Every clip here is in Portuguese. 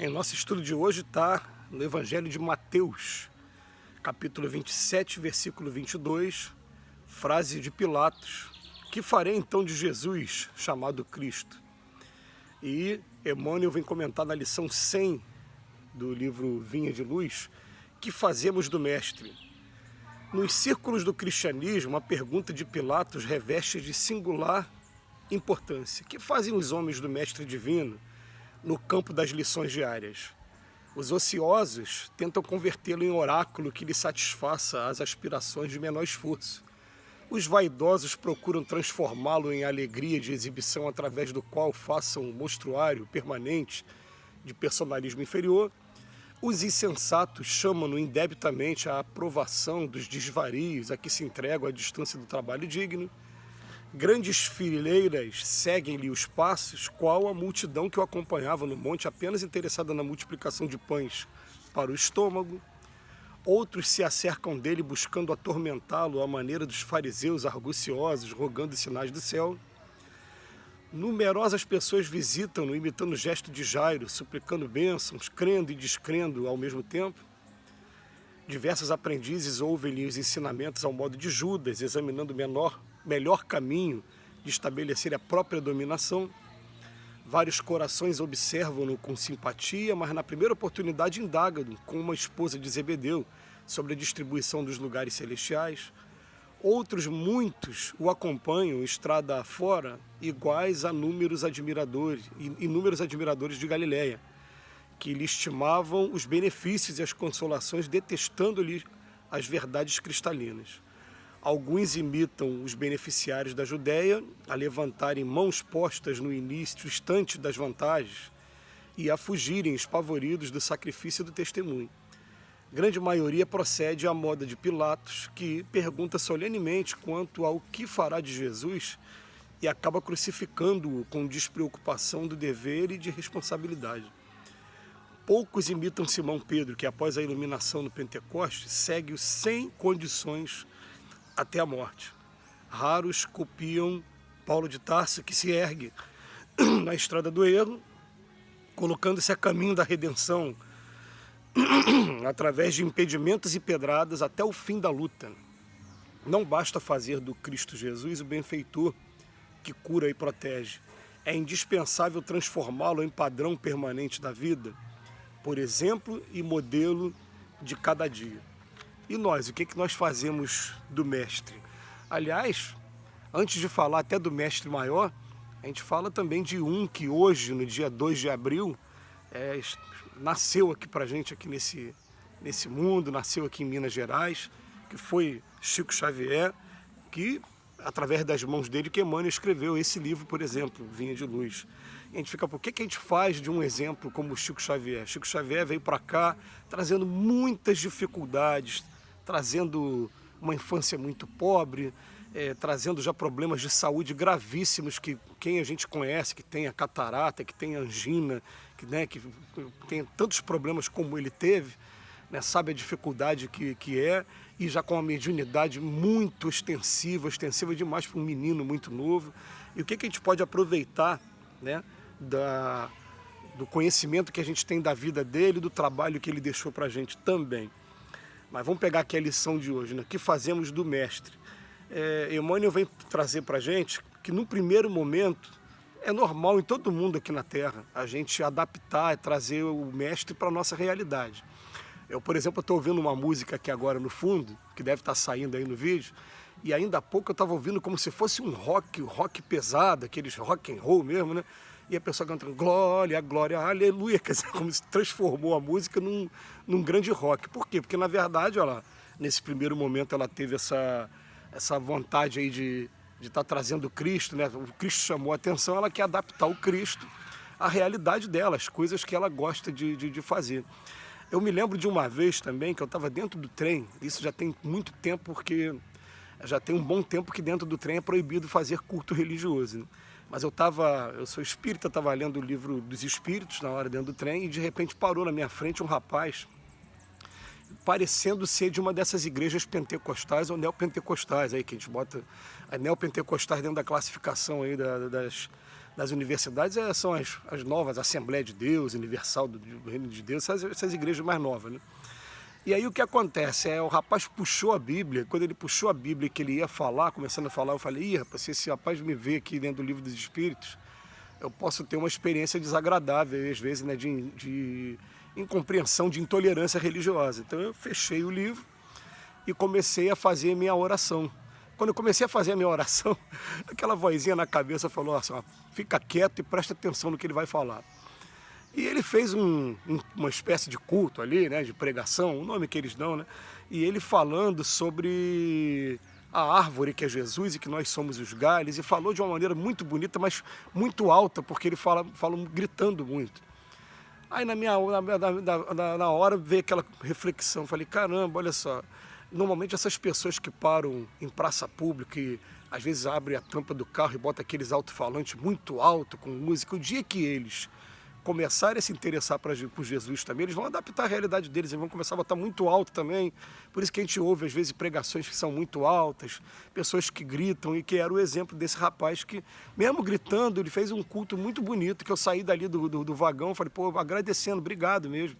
Em nosso estudo de hoje está no Evangelho de Mateus, capítulo 27, versículo 22, frase de Pilatos: "Que farei então de Jesus, chamado Cristo?" E Emmanuel vem comentar na lição 100 do livro Vinha de Luz: "Que fazemos do Mestre?" Nos círculos do cristianismo, a pergunta de Pilatos reveste de singular importância: que fazem os homens do Mestre Divino no campo das lições diárias? Os ociosos tentam convertê-lo em oráculo que lhe satisfaça as aspirações de menor esforço. Os vaidosos procuram transformá-lo em alegria de exibição através do qual façam um mostruário permanente de personalismo inferior. Os insensatos chamam-no indebitamente à aprovação dos desvarios a que se entregam à distância do trabalho digno. Grandes fileiras seguem-lhe os passos, qual a multidão que o acompanhava no monte, apenas interessada na multiplicação de pães para o estômago. Outros se acercam dele buscando atormentá-lo à maneira dos fariseus arguciosos, rogando sinais do céu. Numerosas pessoas visitam-no, imitando o gesto de Jairo, suplicando bênçãos, crendo e descrendo ao mesmo tempo. Diversos aprendizes ouvem-lhe os ensinamentos ao modo de Judas, examinando o melhor caminho de estabelecer a própria dominação. Vários corações observam-no com simpatia, mas na primeira oportunidade indagam-no, como uma esposa de Zebedeu, sobre a distribuição dos lugares celestiais. Outros, muitos, o acompanham estrada afora, iguais a inúmeros admiradores de Galileia, que lhe estimavam os benefícios e as consolações, detestando-lhe as verdades cristalinas. Alguns imitam os beneficiários da Judéia a levantarem mãos postas no instante das vantagens e a fugirem espavoridos do sacrifício e do testemunho. Grande maioria procede à moda de Pilatos, que pergunta solenemente quanto ao que fará de Jesus e acaba crucificando-o com despreocupação do dever e de responsabilidade. Poucos imitam Simão Pedro, que após a iluminação no Pentecostes segue-o sem condições até a morte. Raros copiam Paulo de Tarso, que se ergue na estrada do erro, colocando-se a caminho da redenção através de impedimentos e pedradas até o fim da luta. Não basta fazer do Cristo Jesus o benfeitor que cura e protege. É indispensável transformá-lo em padrão permanente da vida, por exemplo e modelo de cada dia. E nós, o que nós fazemos do Mestre? Aliás, antes de falar até do Mestre Maior, a gente fala também de um que hoje, no dia 2 de abril, nasceu aqui pra gente, aqui nesse mundo, nasceu aqui em Minas Gerais, que foi Chico Xavier, que, através das mãos dele, que Emmanuel escreveu esse livro, por exemplo, Vinha de Luz. E a gente fica, por que a gente faz de um exemplo como o Chico Xavier? Chico Xavier veio para cá trazendo muitas dificuldades, trazendo uma infância muito pobre, trazendo já problemas de saúde gravíssimos que quem a gente conhece, que tem a catarata, que tem a angina, que tem tantos problemas como ele teve, né, sabe a dificuldade que é, e já com uma mediunidade muito extensiva demais para um menino muito novo. E o que a gente pode aproveitar, né, do conhecimento que a gente tem da vida dele, do trabalho que ele deixou para a gente também. Mas vamos pegar aqui a lição de hoje, né? O que fazemos do Mestre? Emmanuel vem trazer para a gente que no primeiro momento é normal em todo mundo aqui na Terra a gente adaptar, trazer o Mestre para a nossa realidade. Eu, por exemplo, estou ouvindo uma música aqui agora no fundo, que deve estar saindo aí no vídeo, e ainda há pouco eu estava ouvindo como se fosse um rock pesado, aqueles rock and roll mesmo, né? E a pessoa cantando glória, glória, aleluia, quer dizer, como se transformou a música num grande rock. Por quê? Porque, na verdade, nesse primeiro momento ela teve essa vontade aí de estar trazendo o Cristo, né? O Cristo chamou a atenção, ela quer adaptar o Cristo à realidade dela, as coisas que ela gosta de fazer. Eu me lembro de uma vez também que eu estava dentro do trem, isso já tem muito tempo, porque já tem um bom tempo que dentro do trem é proibido fazer culto religioso, né? Mas eu sou espírita, estava lendo o livro dos espíritos na hora dentro do trem e de repente parou na minha frente um rapaz parecendo ser de uma dessas igrejas pentecostais ou neopentecostais, aí que a gente bota a neopentecostais dentro da classificação aí das universidades são as novas, Assembleia de Deus, Universal do Reino de Deus, essas igrejas mais novas, né? E aí o que acontece? O rapaz puxou a Bíblia, quando ele puxou a Bíblia que ele ia falar, começando a falar, eu falei, ih, rapaz, se esse rapaz me vê aqui dentro do Livro dos Espíritos, eu posso ter uma experiência desagradável, às vezes, né, de incompreensão, de intolerância religiosa. Então eu fechei o livro e comecei a fazer a minha oração. Quando eu comecei a fazer a minha oração, aquela vozinha na cabeça falou assim, ó, fica quieto e presta atenção no que ele vai falar. E ele fez uma espécie de culto ali, né, de pregação, o nome que eles dão, né? E ele falando sobre a árvore que é Jesus e que nós somos os galhos, e falou de uma maneira muito bonita, mas muito alta, porque ele fala gritando muito. Aí na hora veio aquela reflexão, falei, caramba, olha só, normalmente essas pessoas que param em praça pública e às vezes abrem a tampa do carro e botam aqueles alto-falantes muito alto com música, o dia que eles começarem a se interessar por Jesus também, eles vão adaptar a realidade deles, eles vão começar a botar muito alto também. Por isso que a gente ouve, às vezes, pregações que são muito altas, pessoas que gritam, e que era o exemplo desse rapaz que, mesmo gritando, ele fez um culto muito bonito, que eu saí dali do vagão, falei, pô, agradecendo, obrigado mesmo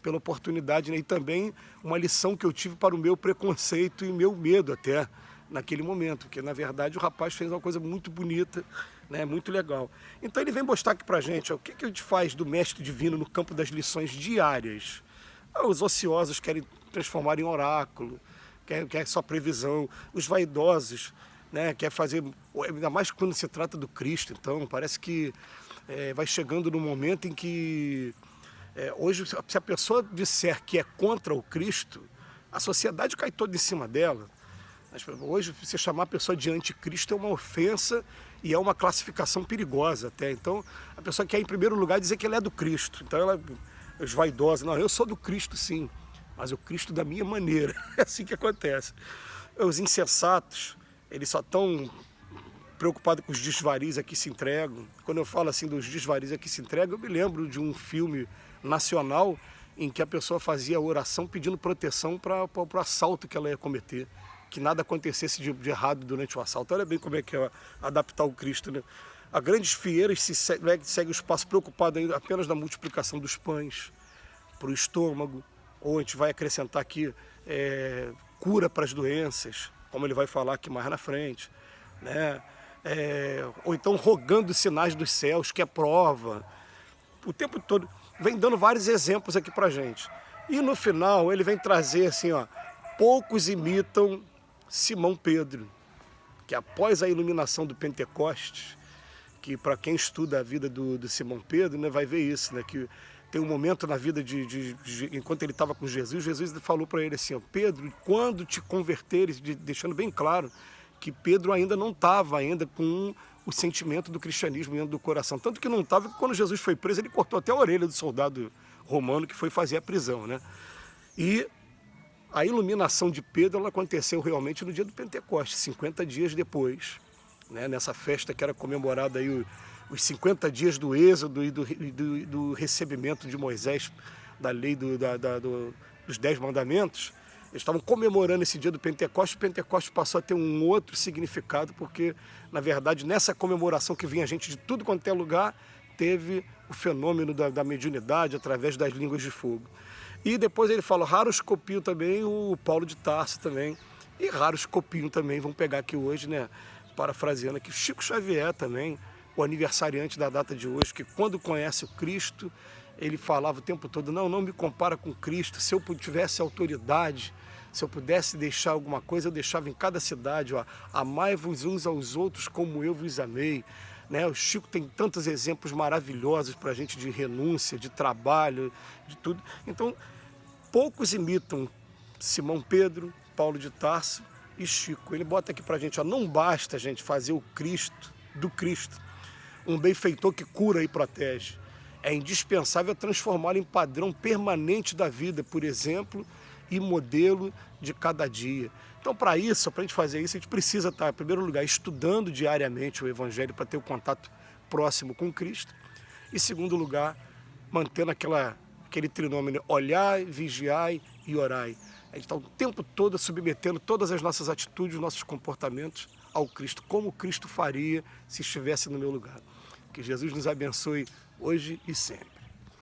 pela oportunidade, né? E também uma lição que eu tive para o meu preconceito e meu medo até, naquele momento, porque, na verdade, o rapaz fez uma coisa muito bonita, né, muito legal. Então ele vem mostrar aqui pra gente, ó, o que a gente faz do mestre divino no campo das lições diárias. Os ociosos querem transformar em oráculo, quer só previsão. Os vaidosos, né, quer fazer, ainda mais quando se trata do Cristo. Então parece que vai chegando no momento em que hoje, se a pessoa disser que é contra o Cristo, a sociedade cai toda em cima dela. Hoje, você chamar a pessoa de anticristo é uma ofensa e é uma classificação perigosa até. Então, a pessoa quer, em primeiro lugar, dizer que ela é do Cristo. Então, os vaidosos, não, eu sou do Cristo, sim, mas o Cristo da minha maneira. É assim que acontece. Os insensatos, eles só estão preocupados com os desvarios a que se entregam. Quando eu falo assim dos desvarios a que se entregam, eu me lembro de um filme nacional em que a pessoa fazia oração pedindo proteção para o assalto que ela ia cometer, que nada acontecesse de errado durante o assalto. Olha bem como é que é adaptar o Cristo, né? A grandes fieiras segue o espaço preocupado ainda apenas na multiplicação dos pães para o estômago, ou a gente vai acrescentar aqui cura para as doenças, como ele vai falar aqui mais na frente, né? Ou então rogando sinais dos céus, que é prova. O tempo todo vem dando vários exemplos aqui para a gente. E no final ele vem trazer assim, ó, poucos imitam Simão Pedro, que após a iluminação do Pentecostes, que para quem estuda a vida do Simão Pedro, né, vai ver isso, né, que tem um momento na vida enquanto ele estava com Jesus, Jesus falou para ele assim, ó, Pedro, quando te converteres, deixando bem claro que Pedro ainda não estava ainda com o sentimento do cristianismo dentro do coração, tanto que não estava, que quando Jesus foi preso, ele cortou até a orelha do soldado romano que foi fazer a prisão, né? E a iluminação de Pedro ela aconteceu realmente no dia do Pentecostes, 50 dias depois, né, nessa festa que era comemorada aí os 50 dias do êxodo e do recebimento de Moisés da lei dos 10 mandamentos. Eles estavam comemorando esse dia do Pentecostes. O Pentecostes passou a ter um outro significado, porque, na verdade, nessa comemoração que vinha gente de tudo quanto é lugar, teve o fenômeno da mediunidade através das línguas de fogo. E depois ele fala, raros copiam também o Paulo de Tarso também. E raros copiam também, vamos pegar aqui hoje, né, parafraseando aqui, Chico Xavier também, o aniversariante da data de hoje, que quando conhece o Cristo, ele falava o tempo todo, não me compara com Cristo, se eu tivesse autoridade, se eu pudesse deixar alguma coisa, eu deixava em cada cidade, ó, amai-vos uns aos outros como eu vos amei. Né? O Chico tem tantos exemplos maravilhosos para a gente de renúncia, de trabalho, de tudo. Então, poucos imitam Simão Pedro, Paulo de Tarso e Chico. Ele bota aqui para a gente, ó, não basta a gente fazer o Cristo do Cristo, um benfeitor que cura e protege. É indispensável transformá-lo em padrão permanente da vida, por exemplo, e modelo de cada dia. Então, para isso, para a gente fazer isso, a gente precisa estar, em primeiro lugar, estudando diariamente o Evangelho para ter o contato próximo com Cristo. E, em segundo lugar, mantendo aquele trinômio, olhai, vigiai e orai. A gente está o tempo todo submetendo todas as nossas atitudes, nossos comportamentos ao Cristo, como Cristo faria se estivesse no meu lugar. Que Jesus nos abençoe hoje e sempre.